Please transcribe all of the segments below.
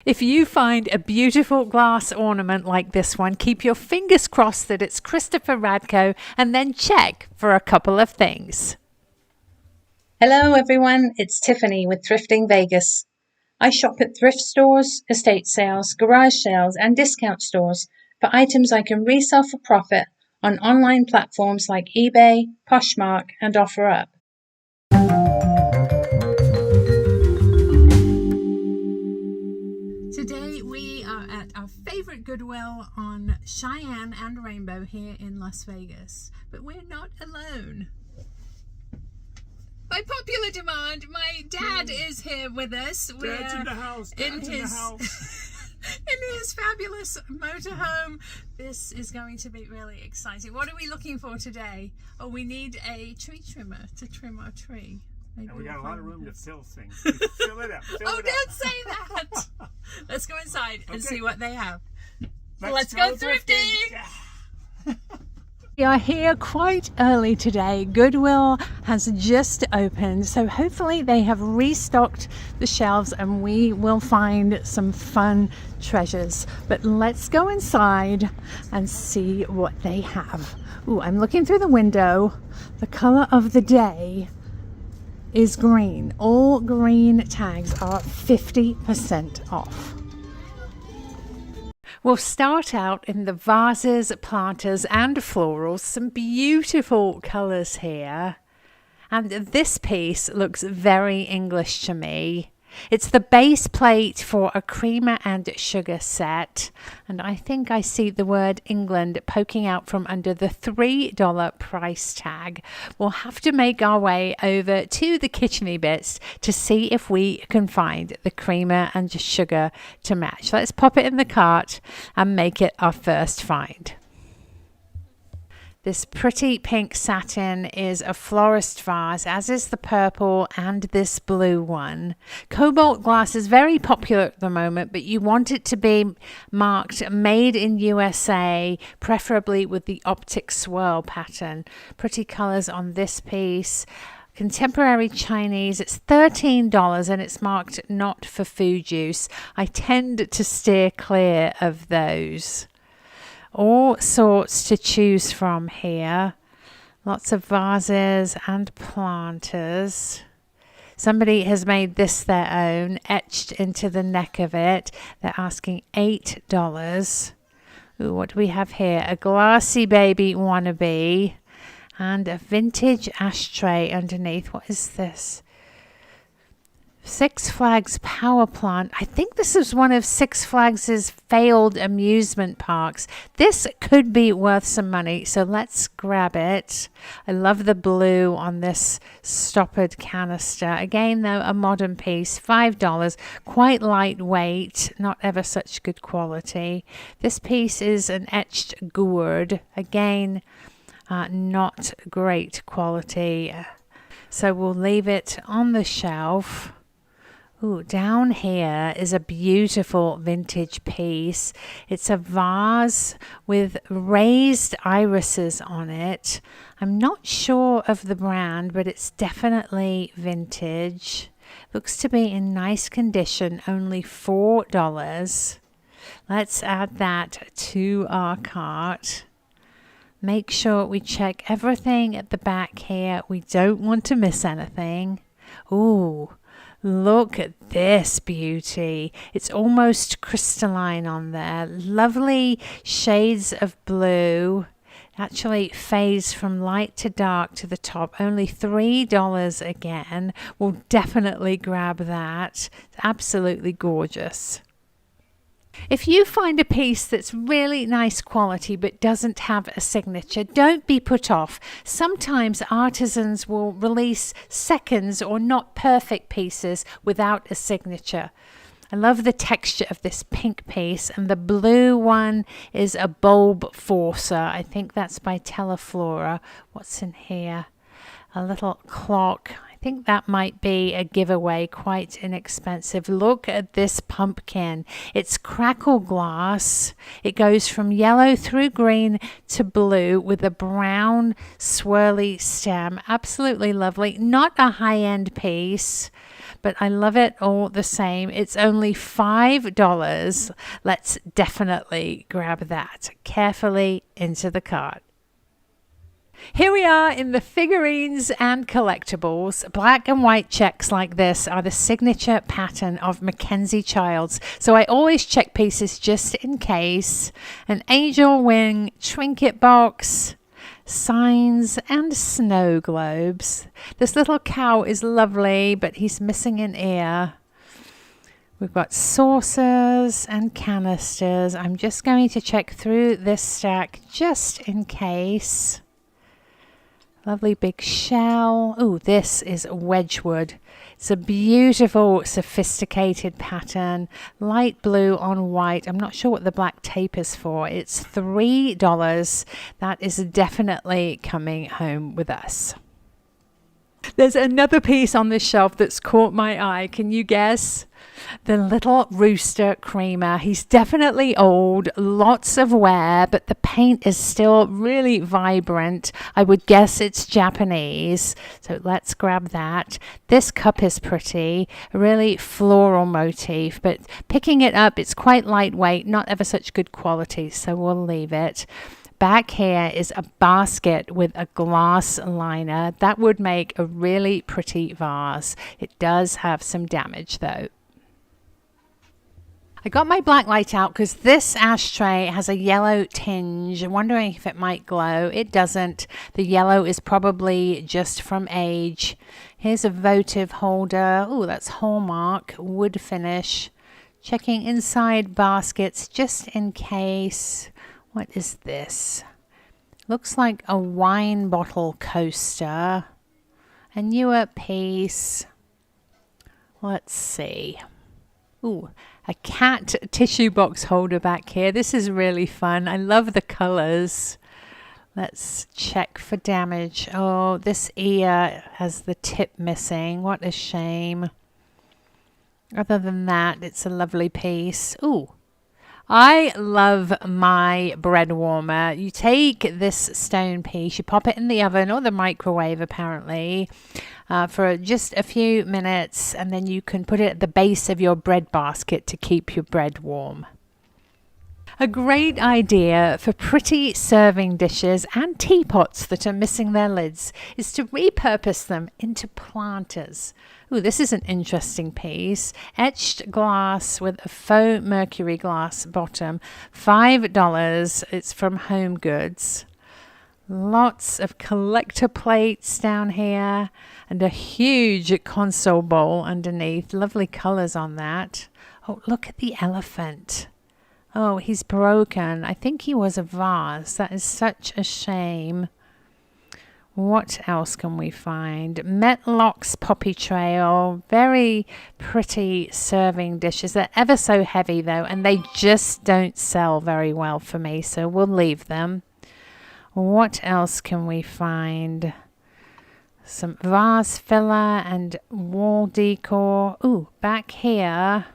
If you find a beautiful glass ornament like this one, keep your fingers crossed that it's Christopher Radko and then check for a couple of things. Hello everyone, it's Tiffany with Thrifting Vegas. I shop at thrift stores, estate sales, garage sales, and discount stores for items I can resell for profit on online platforms like eBay, Poshmark, and OfferUp. Today we are at our favorite Goodwill on Cheyenne and Rainbow here in Las Vegas, but we're not alone. By popular demand, my dad is here with us. Dad's in the house. Dad's in the house. In his fabulous motorhome. This is going to be really exciting. What are we looking for today? Oh, we need a tree trimmer to trim our tree. Maybe and we got a lot of room to fill things. Fill it up. Don't say that. Let's go inside and see what they have. Let's go thrifting. Yeah. We are here quite early today. Goodwill has just opened, so hopefully they have restocked the shelves and we will find some fun treasures. But let's go inside and see what they have. Ooh, I'm looking through the window. The color of the day is green. All green tags are 50% off. We'll start out in the vases, planters and florals. Some beautiful colours here. And this piece looks very English to me. It's the base plate for a creamer and sugar set. And I think I see the word England poking out from under the $3 price tag. We'll have to make our way over to the kitcheny bits to see if we can find the creamer and sugar to match. Let's pop it in the cart and make it our first find. This pretty pink satin is a florist vase, as is the purple and this blue one. Cobalt glass is very popular at the moment, but you want it to be marked made in USA, preferably with the optic swirl pattern. Pretty colors on this piece. Contemporary Chinese, it's $13 and it's marked not for food use. I tend to steer clear of those. All sorts to choose from here. Lots of vases and planters. Somebody has made this their own, etched into the neck of it. They're asking $8. Ooh, what do we have here? A glassy baby wannabe and a vintage ashtray underneath. What is this? Six Flags power plant. I think this is one of Six Flags' failed amusement parks. This could be worth some money, so let's grab it. I love the blue on this stoppered canister. Again, though, a modern piece, $5. Quite lightweight, not ever such good quality. This piece is an etched gourd. Again, not great quality. So we'll leave it on the shelf. Ooh, down here is a beautiful vintage piece. It's a vase with raised irises on it. I'm not sure of the brand, but it's definitely vintage. Looks to be in nice condition, only $4. Let's add that to our cart. Make sure we check everything at the back here. We don't want to miss anything. Ooh. Look at this beauty. It's almost crystalline on there. Lovely shades of blue. Actually fades from light to dark to the top. Only $3 again. We'll definitely grab that. It's absolutely gorgeous. If you find a piece that's really nice quality but doesn't have a signature, don't be put off. Sometimes artisans will release seconds or not perfect pieces without a signature. I love the texture of this pink piece, and the blue one is a bulb forcer. I think that's by Teleflora. What's in here? A little clock. I I think that might be a giveaway, quite inexpensive. Look at this pumpkin. It's crackle glass. It goes from yellow through green to blue with a brown swirly stem. Absolutely lovely. Not a high-end piece, but I love it all the same. It's only $5. Let's definitely grab that carefully into the cart. Here we are in the figurines and collectibles. Black and white checks like this are the signature pattern of Mackenzie Childs. So I always check pieces just in case. An angel wing trinket box, signs and snow globes. This little cow is lovely, but he's missing an ear. We've got saucers and canisters. I'm just going to check through this stack just in case. Lovely big shell. Oh, this is Wedgwood. It's a beautiful, sophisticated pattern. Light blue on white. I'm not sure what the black tape is for. It's $3. That is definitely coming home with us. There's another piece on this shelf that's caught my eye. Can you guess? The little rooster creamer. He's definitely old, lots of wear, but the paint is still really vibrant. I would guess it's Japanese. So let's grab that. This cup is pretty, a really floral motif, but picking it up, it's quite lightweight, not ever such good quality, so we'll leave it. Back here is a basket with a glass liner. That would make a really pretty vase. It does have some damage though. I got my black light out because this ashtray has a yellow tinge. I'm wondering if it might glow. It doesn't. The yellow is probably just from age. Here's a votive holder. Oh, that's Hallmark wood finish. Checking inside baskets just in case. What is this? Looks like a wine bottle coaster. A newer piece. Let's see. Ooh, a cat tissue box holder back here. This is really fun. I love the colors. Let's check for damage. Oh, this ear has the tip missing. What a shame. Other than that, it's a lovely piece. Ooh. I love my bread warmer. You take this stone piece, you pop it in the oven or the microwave apparently for just a few minutes, and then you can put it at the base of your bread basket to keep your bread warm. A great idea for pretty serving dishes and teapots that are missing their lids is to repurpose them into planters. Ooh, this is an interesting piece. Etched glass with a faux mercury glass bottom. $5. It's from Home Goods. Lots of collector plates down here and a huge console bowl underneath. Lovely colors on that. Oh, look at the elephant. Oh, he's broken. I think he was a vase. That is such a shame. What else can we find? Metlock's Poppy Trail. Very pretty serving dishes. They're ever so heavy though, and they just don't sell very well for me, so we'll leave them. What else can we find? Some vase filler and wall decor. Ooh, back here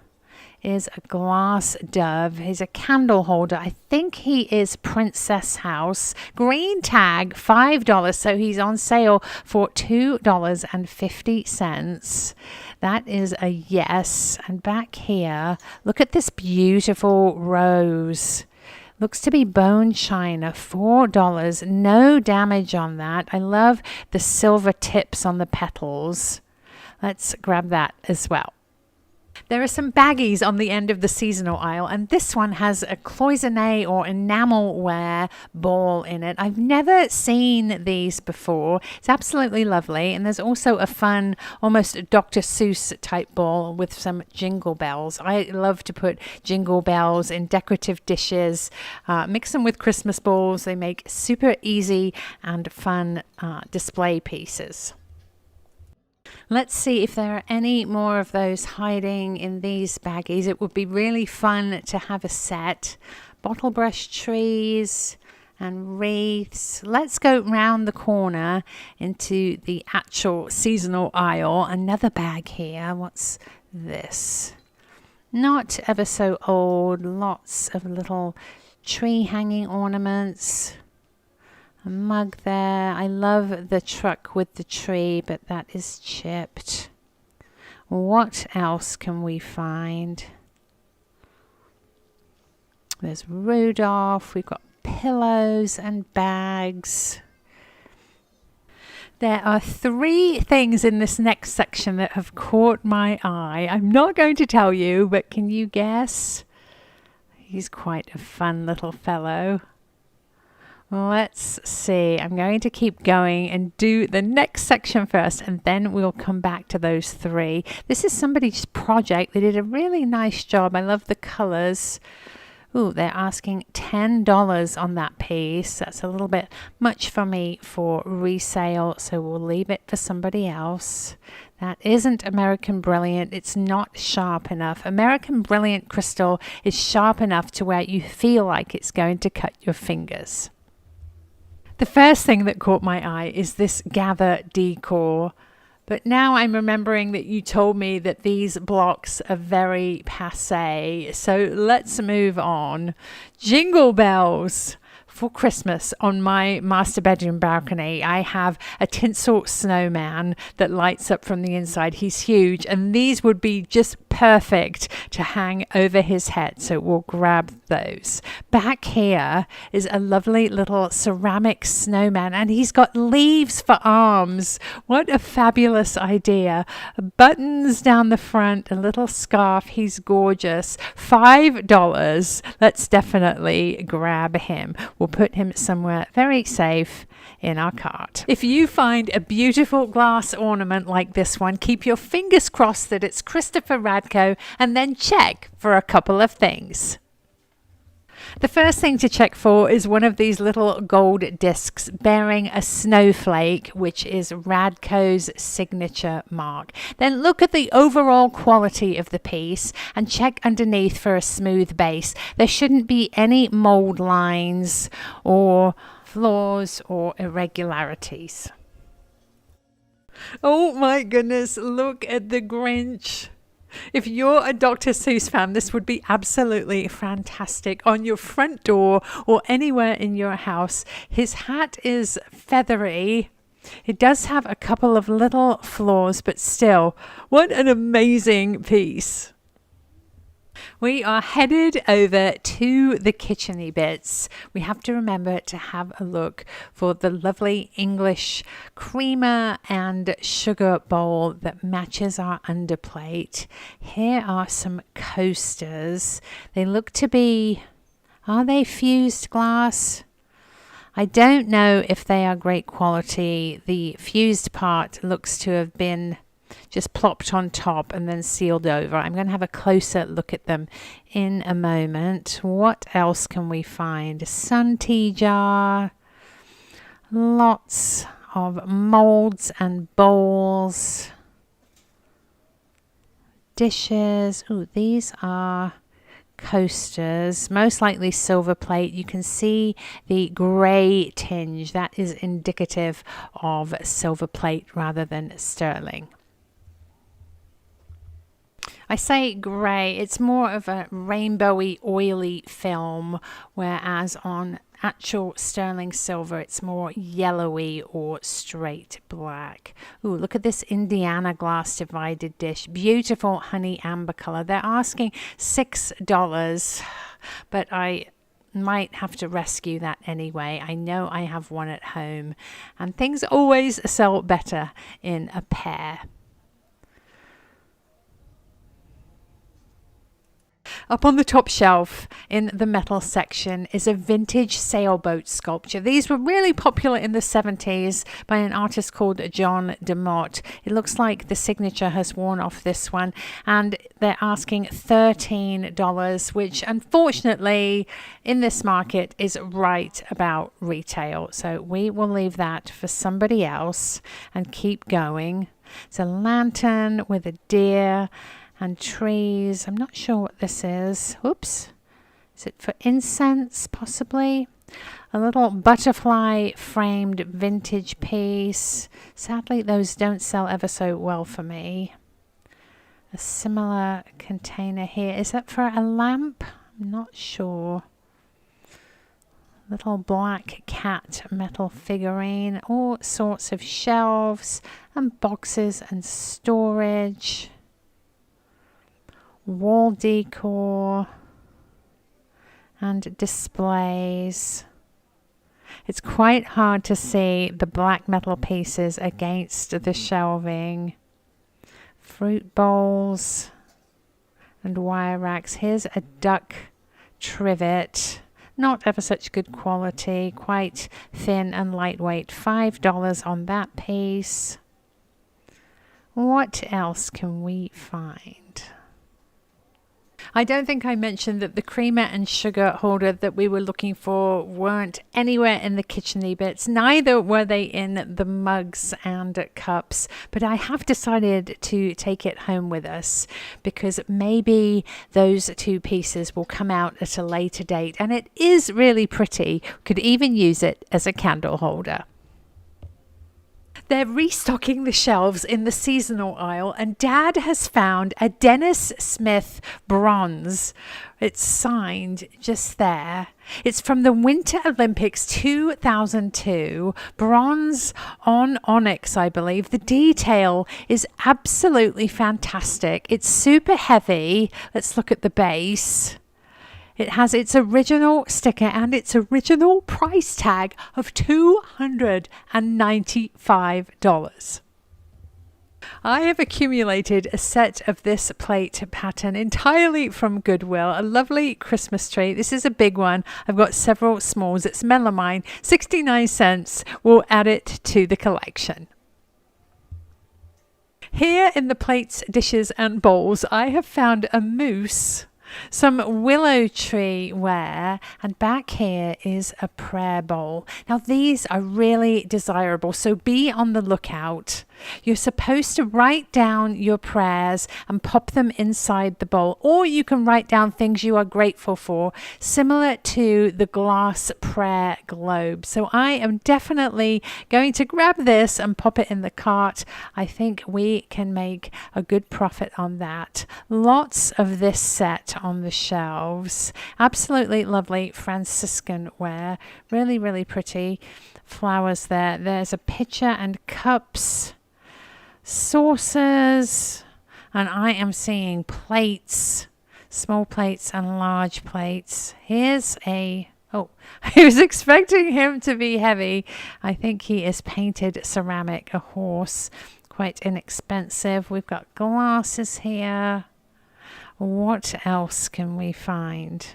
is a glass dove. He's a candle holder. I think he is Princess House. Green tag, $5. So he's on sale for $2.50. That is a yes. And back here, look at this beautiful rose. Looks to be bone china, $4. No damage on that. I love the silver tips on the petals. Let's grab that as well. There are some baggies on the end of the seasonal aisle, and this one has a cloisonne or enamelware ball in it. I've never seen these before. It's absolutely lovely, and there's also a fun, almost Dr. Seuss type ball with some jingle bells. I love to put jingle bells in decorative dishes, mix them with Christmas balls. They make super easy and fun display pieces. Let's see if there are any more of those hiding in these baggies. It would be really fun to have a set. Bottle brush trees and wreaths. Let's go round the corner into the actual seasonal aisle. Another bag here. What's this? Not ever so old. Lots of little tree hanging ornaments. A mug there. I love the truck with the tree, but that is chipped. What else can we find? There's Rudolph. We've got pillows and bags. There are 3 things in this next section that have caught my eye. I'm not going to tell you, but can you guess? He's quite a fun little fellow. Let's see. I'm going to keep going and do the next section first, and then we'll come back to those 3. This is somebody's project. They did a really nice job. I love the colors. Ooh, they're asking $10 on that piece. That's a little bit much for me for resale, so we'll leave it for somebody else. That isn't American Brilliant. It's not sharp enough. American Brilliant crystal is sharp enough to where you feel like it's going to cut your fingers. The first thing that caught my eye is this gather decor. But now I'm remembering that you told me that these blocks are very passé. So let's move on. Jingle bells. For Christmas, on my master bedroom balcony, I have a tinsel snowman that lights up from the inside. He's huge, and these would be just perfect to hang over his head, so we'll grab those. Back here is a lovely little ceramic snowman, and he's got leaves for arms. What a fabulous idea. Buttons down the front, a little scarf. He's gorgeous. $5. Let's definitely grab him. We'll put him somewhere very safe in our cart. If you find a beautiful glass ornament like this one, keep your fingers crossed that it's Christopher Radko, and then check for a couple of things. The first thing to check for is one of these little gold discs bearing a snowflake, which is Radko's signature mark. Then look at the overall quality of the piece and check underneath for a smooth base. There shouldn't be any mold lines or flaws or irregularities. Oh my goodness, look at the Grinch. If you're a Dr. Seuss fan, this would be absolutely fantastic on your front door or anywhere in your house. His hat is feathery. It does have a couple of little flaws, but still, what an amazing piece. We are headed over to the kitchen-y bits. We have to remember to have a look for the lovely English creamer and sugar bowl that matches our underplate. Here are some coasters. They look to be, are they fused glass? I don't know if they are great quality. The fused part looks to have been just plopped on top and then sealed over. I'm going to have a closer look at them in a moment. What else can we find? A sun tea jar. Lots of molds and bowls. Dishes. Ooh, these are coasters, most likely silver plate. You can see the grey tinge. That is indicative of silver plate rather than sterling. I say grey, it's more of a rainbowy, oily film, whereas on actual sterling silver, it's more yellowy or straight black. Ooh, look at this Indiana glass divided dish. Beautiful honey amber color. They're asking $6, but I might have to rescue that anyway. I know I have one at home, and things always sell better in a pair. Up on the top shelf in the metal section is a vintage sailboat sculpture. These were really popular in the 70s by an artist called John DeMott. It looks like the signature has worn off this one, and they're asking $13, which unfortunately in this market is right about retail. So we will leave that for somebody else and keep going. It's a lantern with a deer and trees. I'm not sure what this is. Oops. Is it for incense, possibly? A little butterfly framed vintage piece. Sadly, those don't sell ever so well for me. A similar container here. Is that for a lamp? I'm not sure. Little black cat metal figurine. All sorts of shelves and boxes and storage. Wall decor and displays. It's quite hard to see the black metal pieces against the shelving. Fruit bowls and wire racks. Here's a duck trivet. Not ever such good quality. Quite thin and lightweight. $5 on that piece. What else can we find? I don't think I mentioned that the creamer and sugar holder that we were looking for weren't anywhere in the kitcheny bits. Neither were they in the mugs and cups. But I have decided to take it home with us because maybe those two pieces will come out at a later date. And it is really pretty. Could even use it as a candle holder. They're restocking the shelves in the seasonal aisle, and Dad has found a Dennis Smith bronze. It's signed just there. It's from the Winter Olympics 2002, bronze on onyx, I believe. The detail is absolutely fantastic. It's super heavy. Let's look at the base. It has its original sticker and its original price tag of $295. I have accumulated a set of this plate pattern entirely from Goodwill, a lovely Christmas tree. This is a big one. I've got several smalls. It's melamine, 69 cents. We'll add it to the collection. Here in the plates, dishes and bowls, I have found a moose, some willow tree ware, and back here is a prayer bowl. Now these are really desirable, so be on the lookout. You're supposed to write down your prayers and pop them inside the bowl, or you can write down things you are grateful for, similar to the glass prayer globe. So I am definitely going to grab this and pop it in the cart. I think we can make a good profit on that. Lots of this set on the shelves. Absolutely lovely Franciscan ware. Really, really pretty flowers there. There's a pitcher and cups, saucers, and I am seeing plates, small plates and large plates. Here's I was expecting him to be heavy. I think he is painted ceramic, a horse, quite inexpensive. We've got glasses here. What else can we find?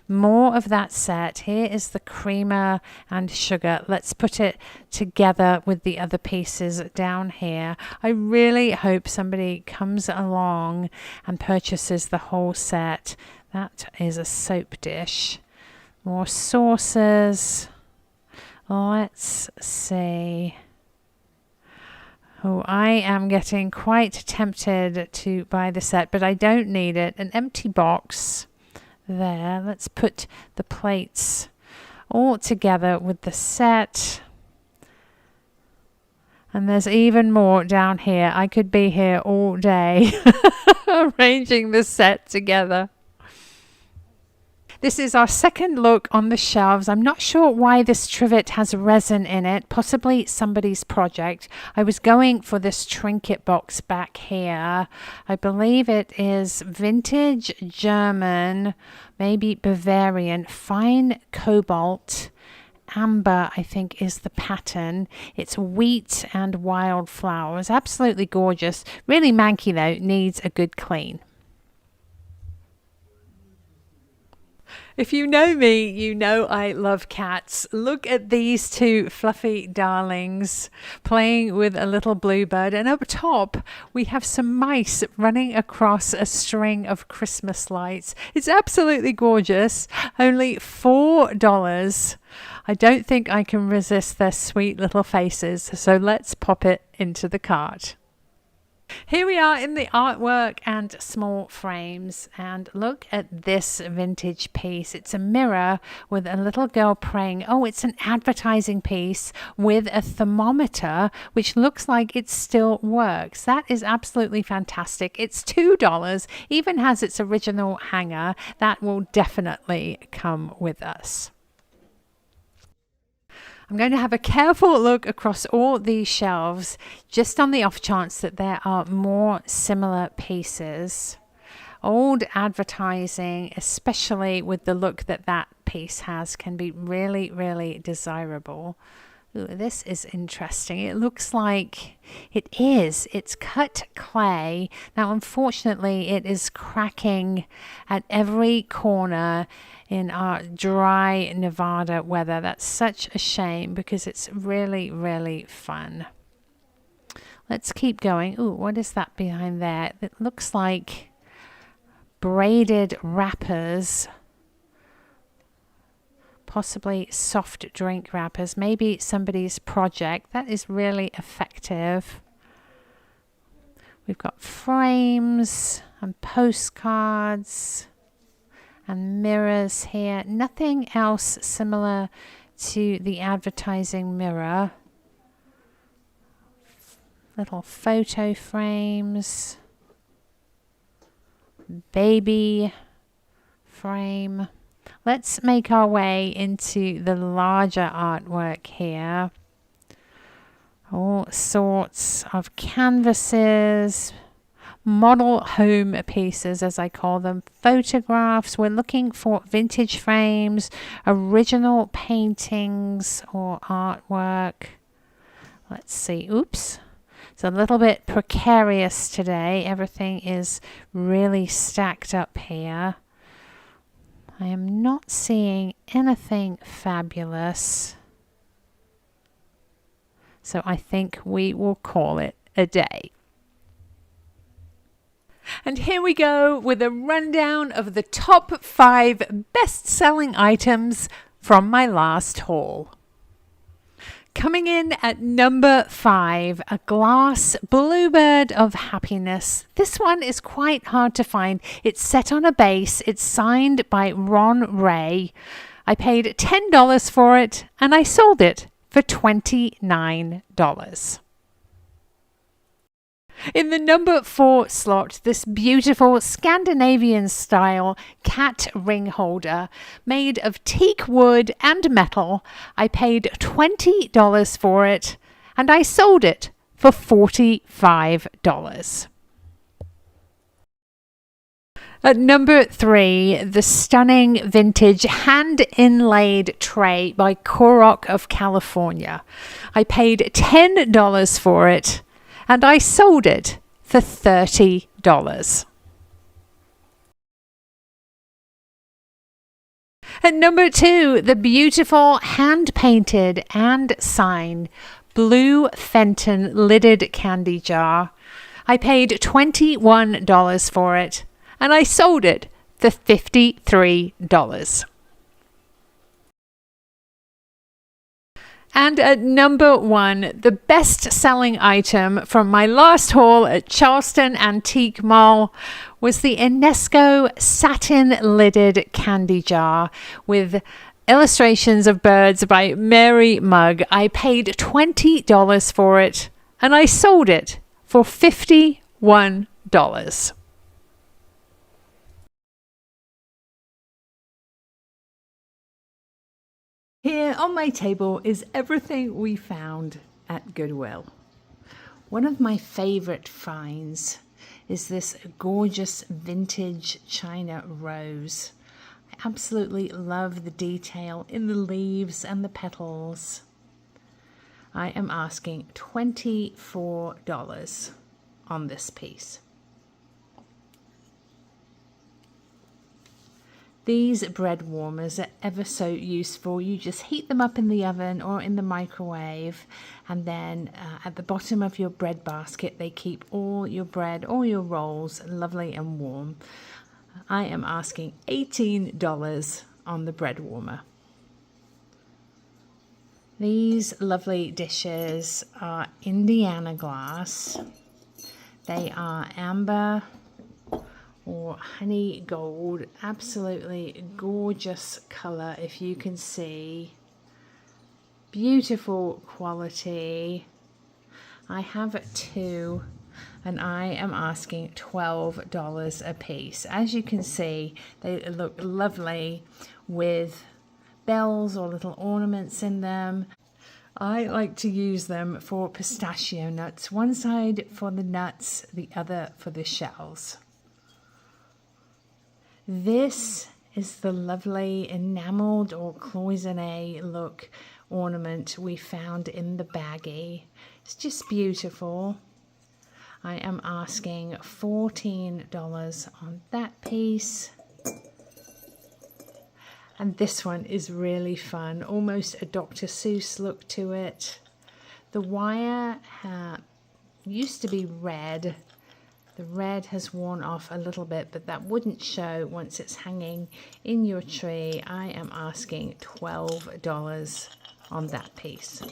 More of that set. Here is the creamer and sugar. Let's put it together with the other pieces down here. I really hope somebody comes along and purchases the whole set. That is a soap dish. More saucers. Let's see. Oh, I am getting quite tempted to buy the set, but I don't need it. An empty box there. Let's put the plates all together with the set. And there's even more down here. I could be here all day arranging the set together. This is our second look on the shelves. I'm not sure why this trivet has resin in it, possibly somebody's project. I was going for this trinket box back here. I believe it is vintage German, maybe Bavarian, fine cobalt. Amber, I think, is the pattern. It's wheat and wildflowers. Absolutely gorgeous. Really manky though, needs a good clean. If you know me, you know I love cats. Look at these two fluffy darlings playing with a little bluebird. And up top, we have some mice running across a string of Christmas lights. It's absolutely gorgeous. Only $4. I don't think I can resist their sweet little faces. So let's pop it into the cart. Here we are in the artwork and small frames, and look at this vintage piece. It's a mirror with a little girl praying. Oh, it's an advertising piece with a thermometer, which looks like it still works. That is absolutely fantastic. It's $2, even has its original hanger. That will definitely come with us. I'm going to have a careful look across all these shelves, just on the off chance that there are more similar pieces. Old advertising, especially with the look that that piece has, can be really, really desirable. Ooh, this is interesting. It looks like it's cut clay. Now, unfortunately, it is cracking at every corner in our dry Nevada weather. That's such a shame because it's really, really fun. Let's keep going. Ooh, what is that behind there? It looks like braided wrappers. Possibly soft drink wrappers, maybe somebody's project. That is really effective. We've got frames and postcards and mirrors here. Nothing else similar to the advertising mirror. Little photo frames. Baby frame. Let's make our way into the larger artwork here. All sorts of canvases, model home pieces, as I call them, photographs. We're looking for vintage frames, original paintings or artwork. Let's see. Oops. It's a little bit precarious today. Everything is really stacked up here. I am not seeing anything fabulous. So I think we will call it a day. And here we go with a rundown of the top 5 best-selling items from my last haul. Coming in at number 5, a glass bluebird of happiness. This one is quite hard to find. It's set on a base. It's signed by Ron Ray. I paid $10 for it and I sold it for $29. In the number 4 slot, this beautiful Scandinavian style cat ring holder made of teak wood and metal. I paid $20 for it and I sold it for $45. At number 3, the stunning vintage hand-inlaid tray by Korok of California. I paid $10 for it and I sold it for $30. At number 2, the beautiful hand-painted and signed blue Fenton lidded candy jar. I paid $21 for it and I sold it for $53. And at number 1, the best-selling item from my last haul at Charleston Antique Mall was the Enesco satin-lidded candy jar with illustrations of birds by Mary Mugg. I paid $20 for it and I sold it for $51. Here on my table is everything we found at Goodwill. One of my favorite finds is this gorgeous vintage china rose. I absolutely love the detail in the leaves and the petals. I am asking $24 on this piece. These bread warmers are ever so useful. You just heat them up in the oven or in the microwave, and then at the bottom of your bread basket they keep all your bread or your rolls lovely and warm. I am asking $18 on the bread warmer. These lovely dishes are Indiana glass. They are amber or honey gold. Absolutely gorgeous color, if you can see. Beautiful quality. I have 2 and I am asking $12 a piece. As you can see, they look lovely with bells or little ornaments in them. I like to use them for pistachio nuts. One side for the nuts, the other for the shells. This is the lovely enameled or cloisonné look ornament we found in the baggie. It's just beautiful. I am asking $14 on that piece. And this one is really fun, almost a Dr. Seuss look to it. The wire used to be red. The red has worn off a little bit, but that wouldn't show once it's hanging in your tree. I am asking $12 on that piece.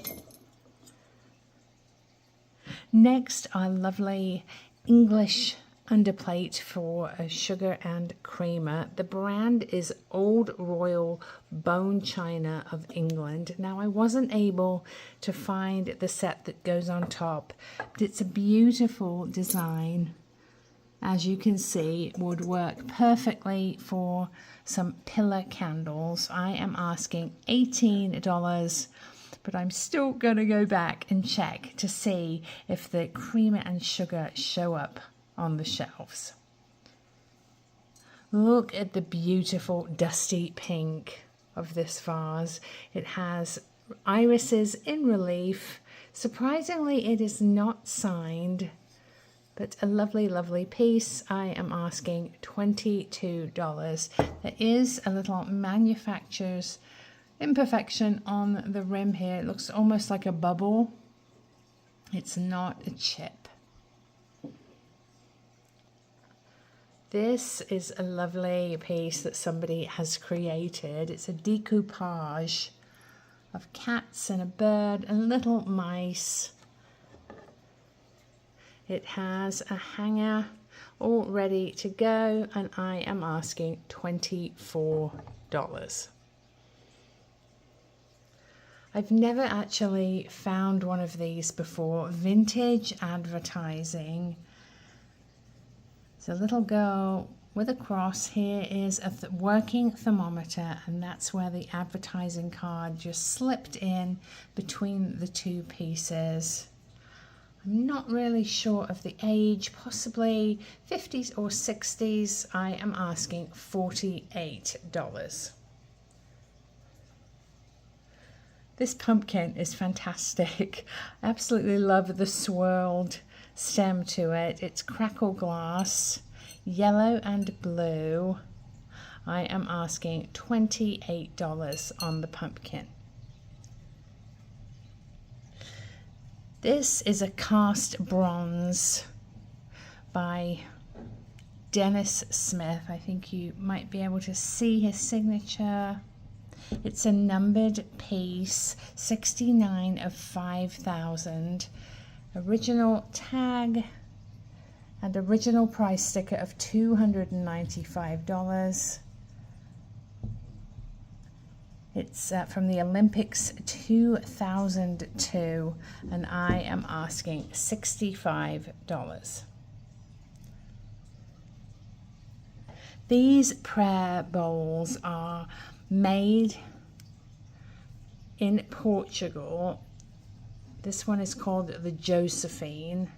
Next, our lovely English underplate for a sugar and creamer. The brand is Old Royal Bone China of England. Now, I wasn't able to find the set that goes on top, but it's a beautiful design. As you can see, it would work perfectly for some pillar candles. I am asking $18, but I'm still going to go back and check to see if the creamer and sugar show up on the shelves. Look at the beautiful dusty pink of this vase. It has irises in relief. Surprisingly, it is not signed, but a lovely, lovely piece. I am asking $22. There is a little manufacturer's imperfection on the rim here. It looks almost like a bubble. It's not a chip. This is a lovely piece that somebody has created. It's a decoupage of cats and a bird and little mice. It has a hanger all ready to go, and I am asking $24. I've never actually found one of these before. Vintage advertising. It's a little girl with a cross. Here is a working thermometer, and that's where the advertising card just slipped in between the two pieces. I'm not really sure of the age, possibly 50s or 60s. I am asking $48. This pumpkin is fantastic. I absolutely love the swirled stem to it. It's crackle glass, yellow and blue. I am asking $28 on the pumpkin. This is a cast bronze by Dennis Smith. I think you might be able to see his signature. It's a numbered piece, 69 of 5,000. Original tag and original price sticker of $295. It's from the Olympics 2002, and I am asking $65. These prayer bowls are made in Portugal. This one is called the Josephine.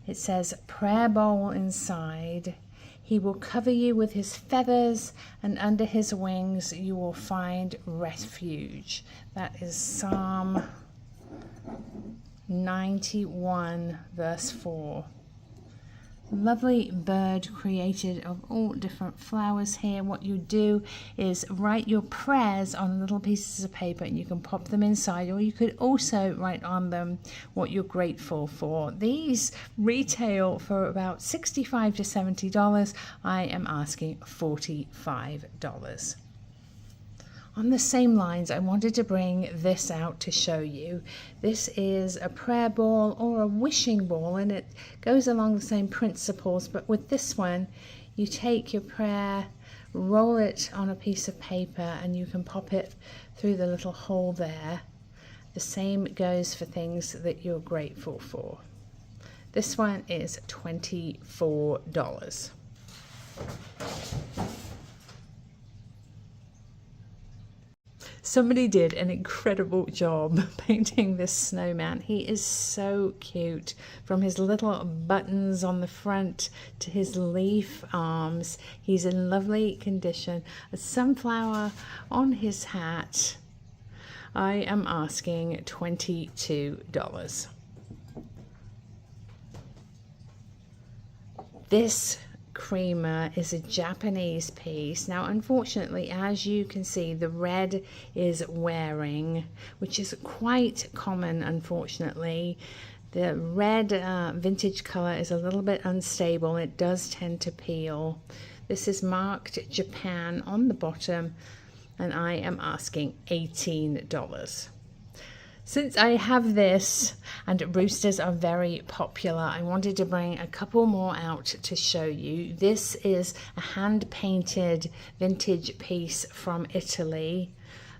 It says prayer bowl inside. He will cover you with his feathers, and under his wings you will find refuge. That is Psalm 91 verse 4. Lovely bird created of all different flowers here. What you do is write your prayers on little pieces of paper, and you can pop them inside, or you could also write on them what you're grateful for. These retail for about $65 to $70. I am asking $45. On the same lines, I wanted to bring this out to show you. This is a prayer ball or a wishing ball, and it goes along the same principles, but with this one, you take your prayer, roll it on a piece of paper, and you can pop it through the little hole there. The same goes for things that you're grateful for. This one is $24. Somebody did an incredible job painting this snowman. He is so cute. From his little buttons on the front to his leaf arms. He's in lovely condition. A sunflower on his hat. I am asking $22. This creamer is a Japanese piece. Now, unfortunately, as you can see, the red is wearing, which is quite common, unfortunately. The red vintage color is a little bit unstable. It does tend to peel. This is marked Japan on the bottom, and I am asking $18. Since I have this, and roosters are very popular, I wanted to bring a couple more out to show you. This is a hand-painted vintage piece from Italy.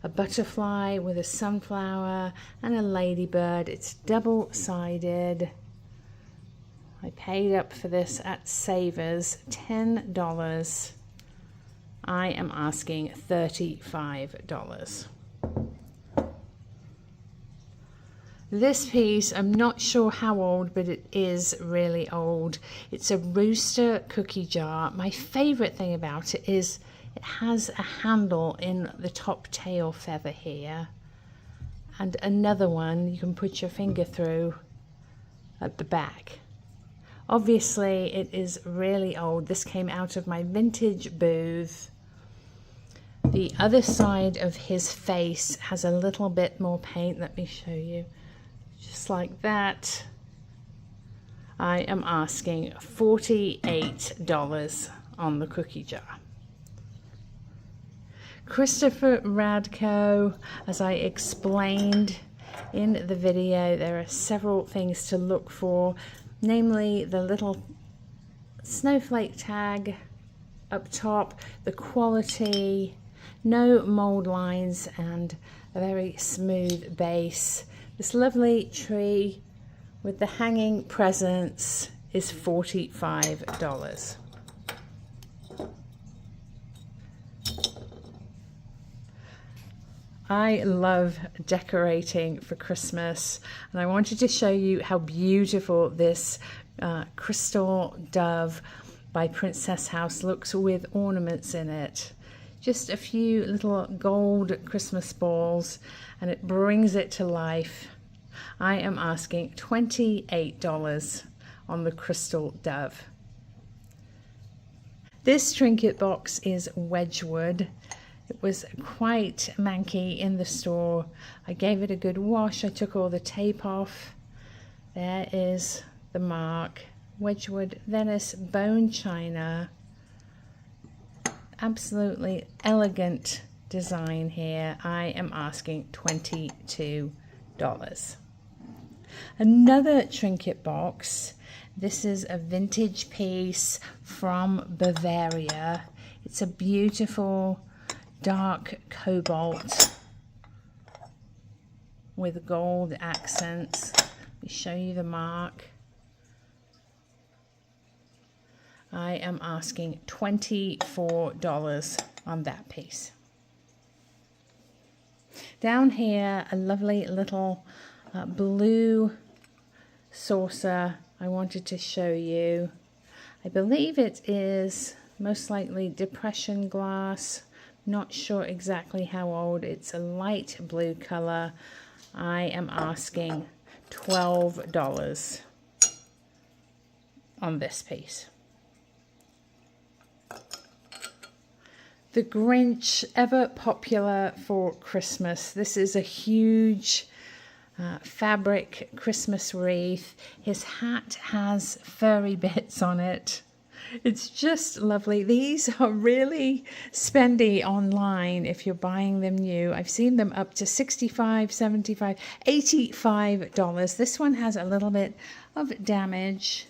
A butterfly with a sunflower and a ladybird. It's double-sided. I paid up for this at Savers, $10. I am asking $35. This piece, I'm not sure how old, but it is really old. It's a rooster cookie jar. My favorite thing about it is it has a handle in the top tail feather here, and another one you can put your finger through at the back. Obviously, it is really old. This came out of my vintage booth. The other side of his face has a little bit more paint. Let me show you. Just like that. I am asking $48 on the cookie jar. Christopher Radko, as I explained in the video, there are several things to look for, namely the little snowflake tag up top, the quality, no mold lines, and a very smooth base. This lovely tree with the hanging presents is $45. I love decorating for Christmas, and I wanted to show you how beautiful this crystal dove by Princess House looks with ornaments in it. Just a few little gold Christmas balls, and it brings it to life. I am asking $28 on the crystal dove. This trinket box is Wedgwood. It was quite manky in the store. I gave it a good wash. I took all the tape off. There is the mark. Wedgwood Venice bone china. Absolutely elegant design here. I am asking $22. Another trinket box. This is a vintage piece from Bavaria. It's a beautiful dark cobalt with gold accents. Let me show you the mark. I am asking $24 on that piece. Down here, a lovely little blue saucer I wanted to show you. I believe it is most likely depression glass. Not sure exactly how old. It's a light blue color. I am asking $12 on this piece. The Grinch, ever popular for Christmas. This is a huge fabric Christmas wreath. His hat has furry bits on it. It's just lovely. These are really spendy online if you're buying them new. I've seen them up to $65, $75, $85. This one has a little bit of damage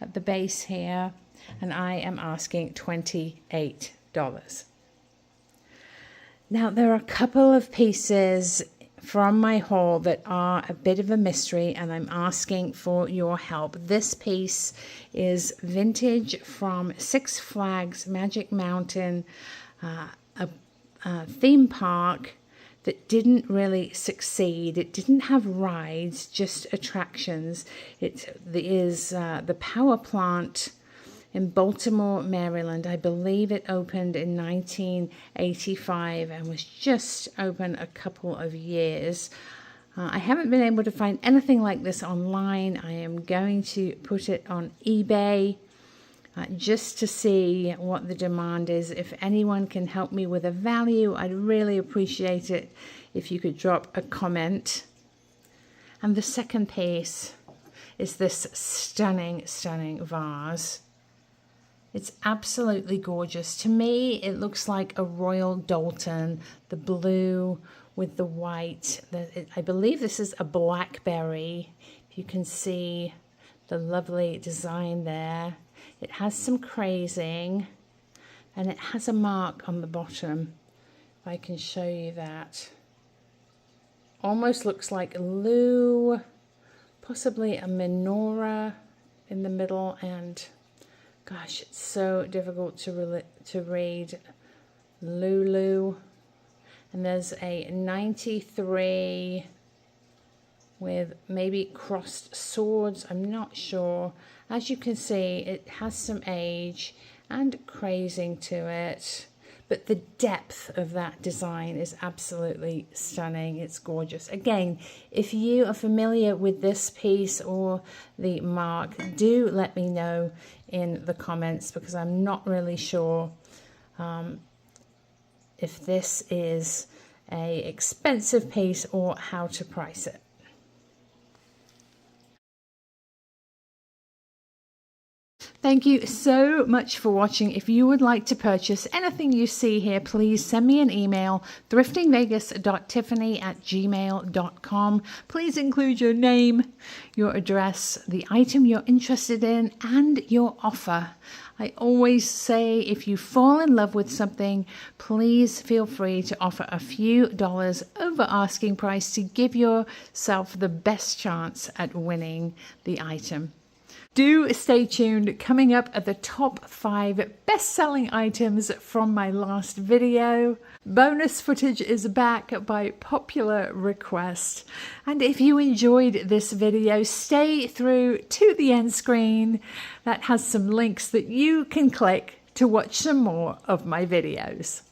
at the base here, and I am asking $28. Now, there are a couple of pieces from my haul that are a bit of a mystery, and I'm asking for your help. This piece is vintage from Six Flags Magic Mountain, a theme park that didn't really succeed. It didn't have rides, just attractions. It is the power plant in Baltimore, Maryland. I believe it opened in 1985 and was just open a couple of years. I haven't been able to find anything like this online. I am going to put it on eBay just to see what the demand is. If anyone can help me with a value, I'd really appreciate it if you could drop a comment. And the second piece is this stunning, stunning vase. It's absolutely gorgeous. To me, it looks like a Royal Doulton, the blue with the white. I believe this is a blackberry. You can see the lovely design there. It has some crazing, and it has a mark on the bottom. If I can show you that. Almost looks like a loo, possibly a menorah in the middle, and gosh, it's so difficult to read. Lulu. And there's a 93 with maybe crossed swords. I'm not sure. As you can see, it has some age and crazing to it. But the depth of that design is absolutely stunning. It's gorgeous. Again, if you are familiar with this piece or the mark, do let me know in the comments, because I'm not really sure if this is a expensive piece or how to price it. Thank you so much for watching. If you would like to purchase anything you see here, please send me an email, thriftingvegas.tiffany@gmail.com. Please include your name, your address, the item you're interested in, and your offer. I always say, if you fall in love with something, please feel free to offer a few dollars over asking price to give yourself the best chance at winning the item. Do stay tuned. Coming up at the top 5 best-selling items from my last video. Bonus footage is back by popular request. And if you enjoyed this video, stay through to the end screen. That has some links that you can click to watch some more of my videos.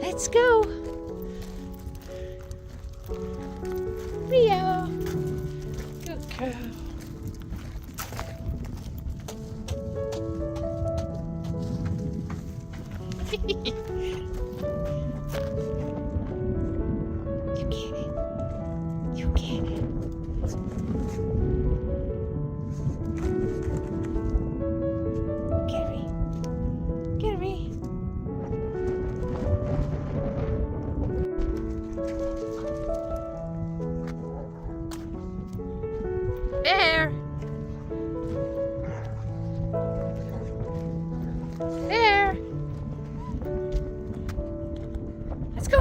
Let's go. Rio. Good girl. You get it. You get it. Gary. Gary. There. There. Let's go.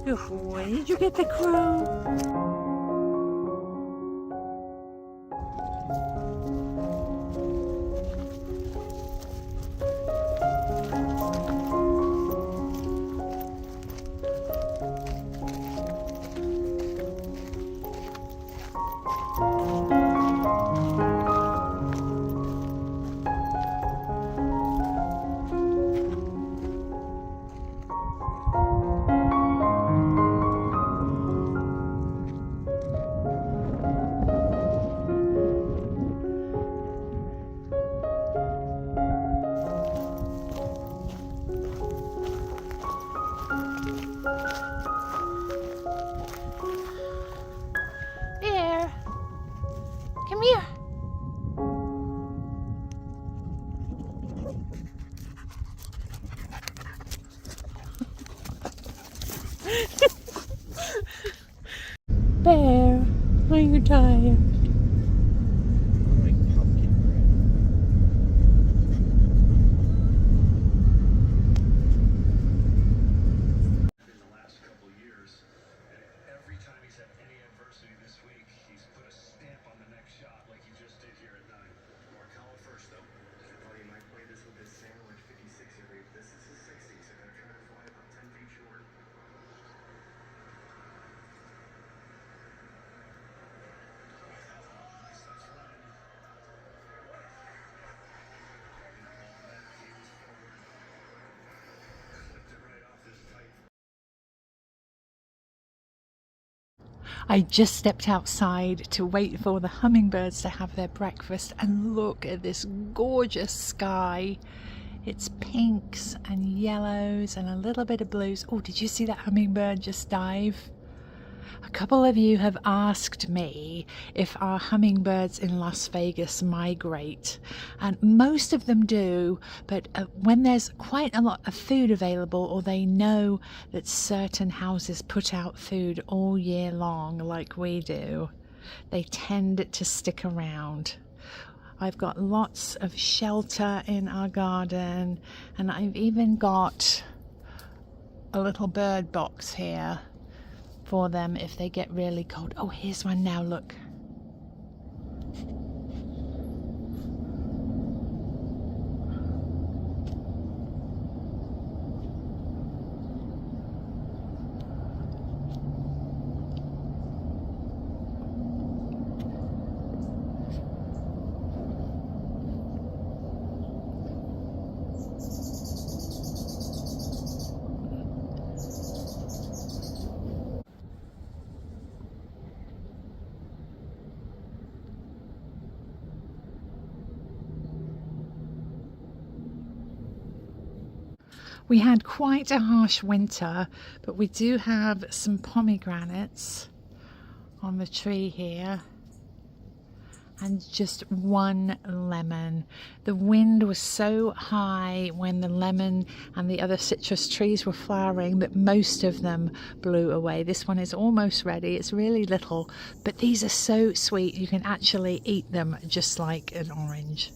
Oh, did you get the crow? Bear, come here. Bear, are you tired? I just stepped outside to wait for the hummingbirds to have their breakfast, and look at this gorgeous sky. It's pinks and yellows and a little bit of blues. Oh, did you see that hummingbird just dive? A couple of you have asked me if our hummingbirds in Las Vegas migrate, and most of them do, but when there's quite a lot of food available, or they know that certain houses put out food all year long like we do, they tend to stick around. I've got lots of shelter in our garden, and I've even got a little bird box here for them if they get really cold. Oh, here's one now, look. We had quite a harsh winter, but we do have some pomegranates on the tree here, and just one lemon. The wind was so high when the lemon and the other citrus trees were flowering that most of them blew away. This one is almost ready. It's really little, but these are so sweet. You can actually eat them just like an orange.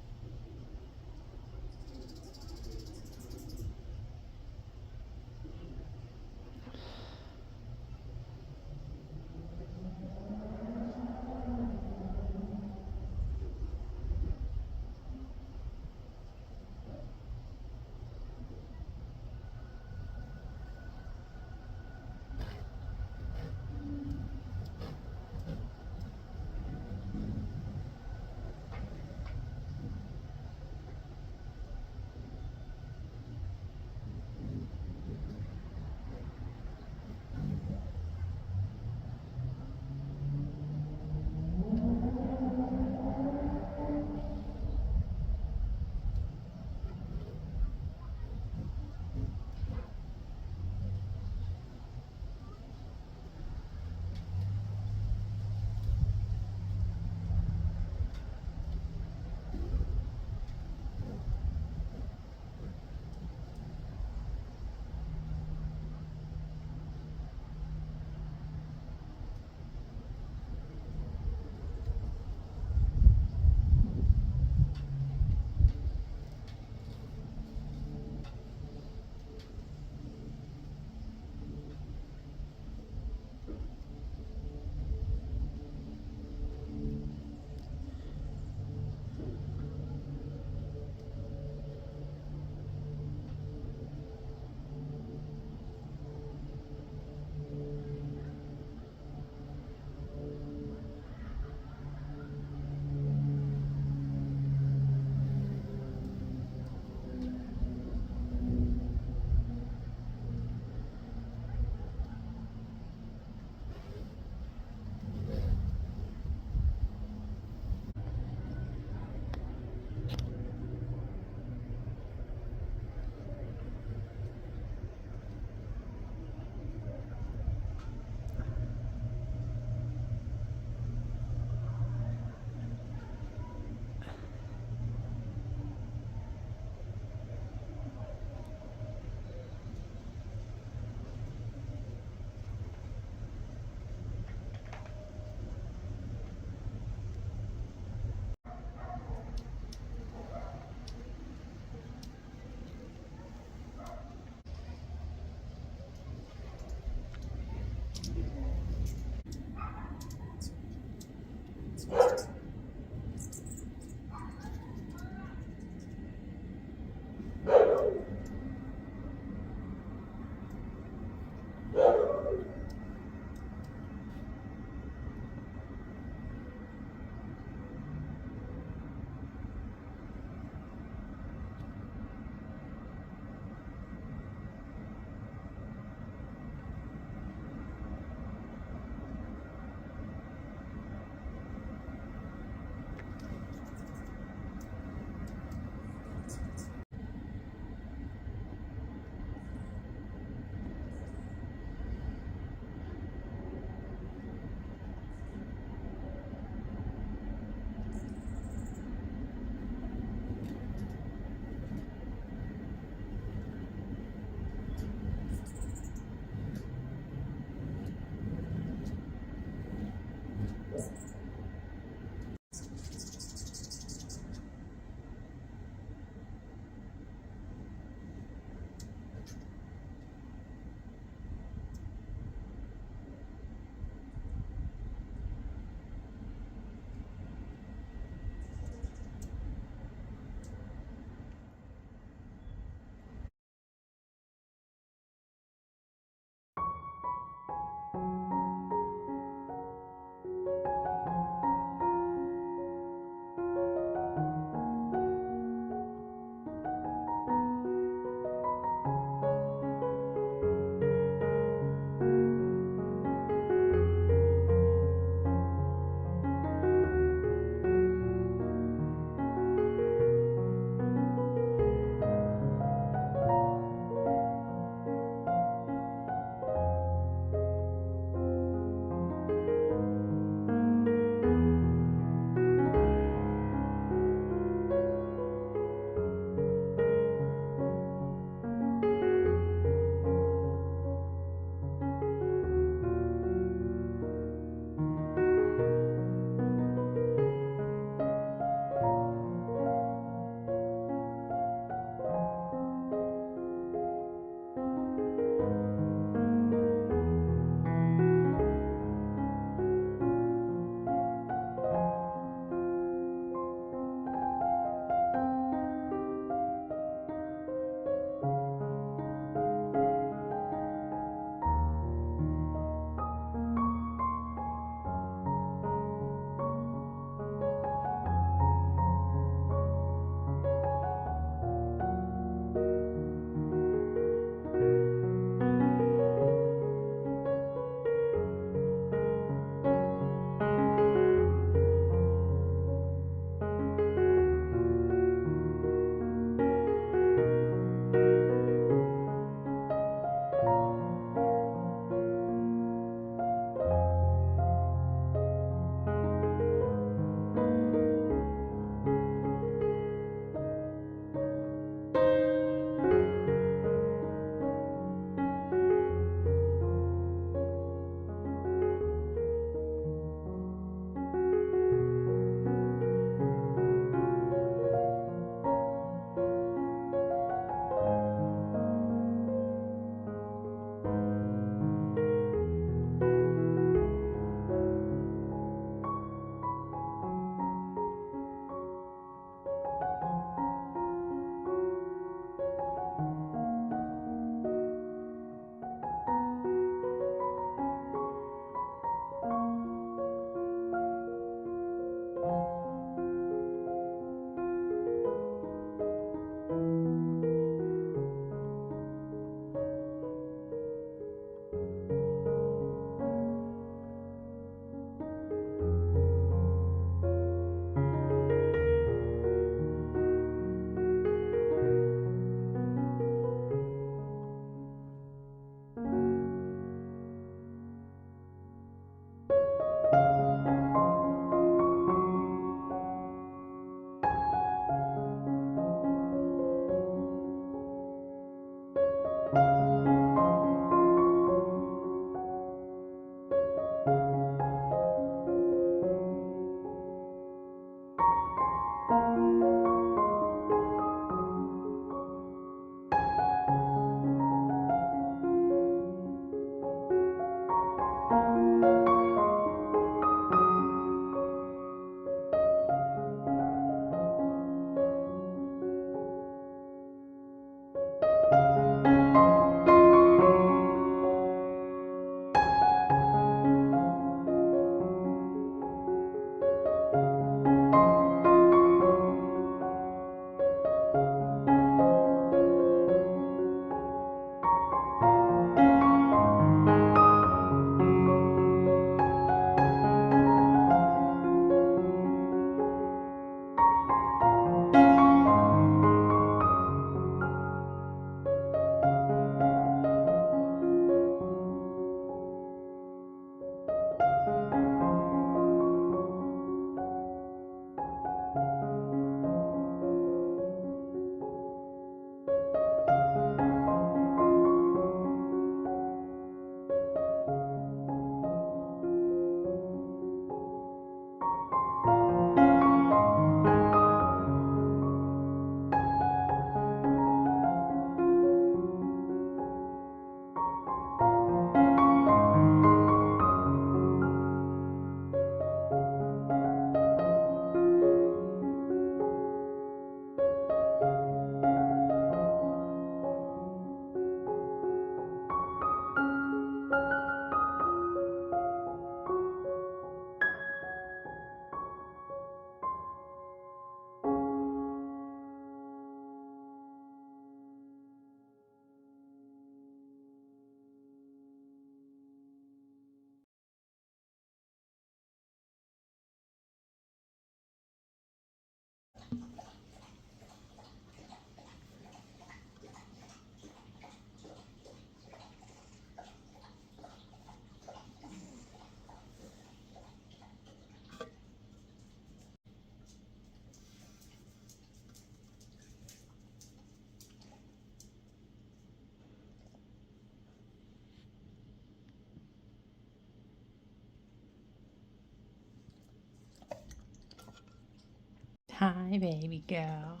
Hi, baby girl.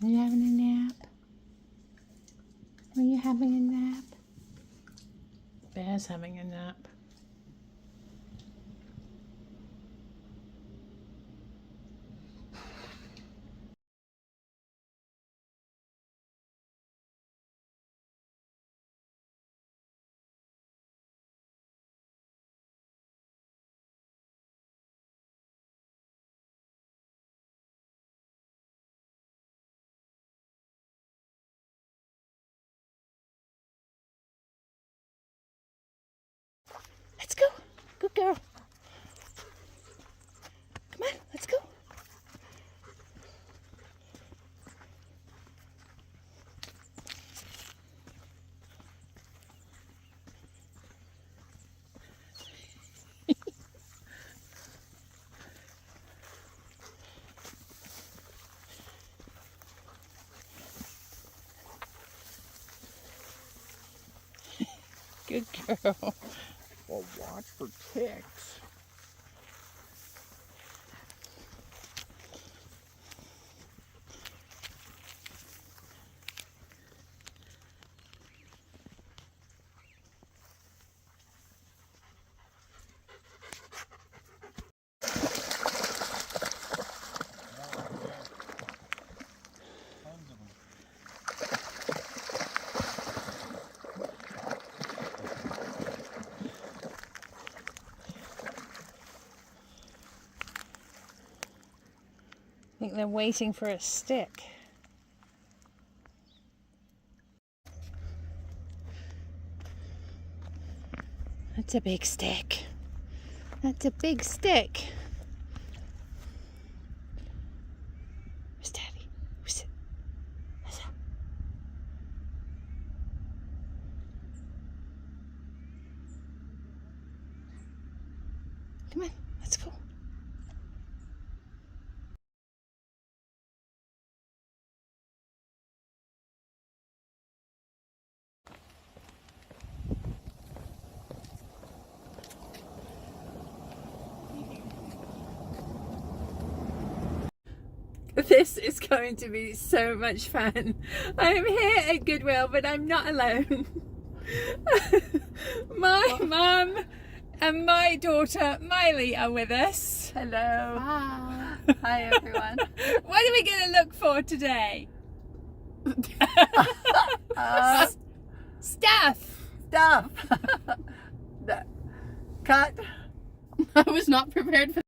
Are you having a nap? Are you having a nap? Bear's having a nap. Let's go. Good girl. Come on, let's go. Good girl. Well, watch for ticks. I think they're waiting for a stick. That's a big stick. That's a big stick. Where's Daddy? Where's it? Where's that? Come on, let's go. This is going to be so much fun. I am here at Goodwill, but I'm not alone. My mum and my daughter Miley are with us. Hello. Hi. Hi, everyone. What are we going to look for today? Stuff. Stuff. Cut. I was not prepared for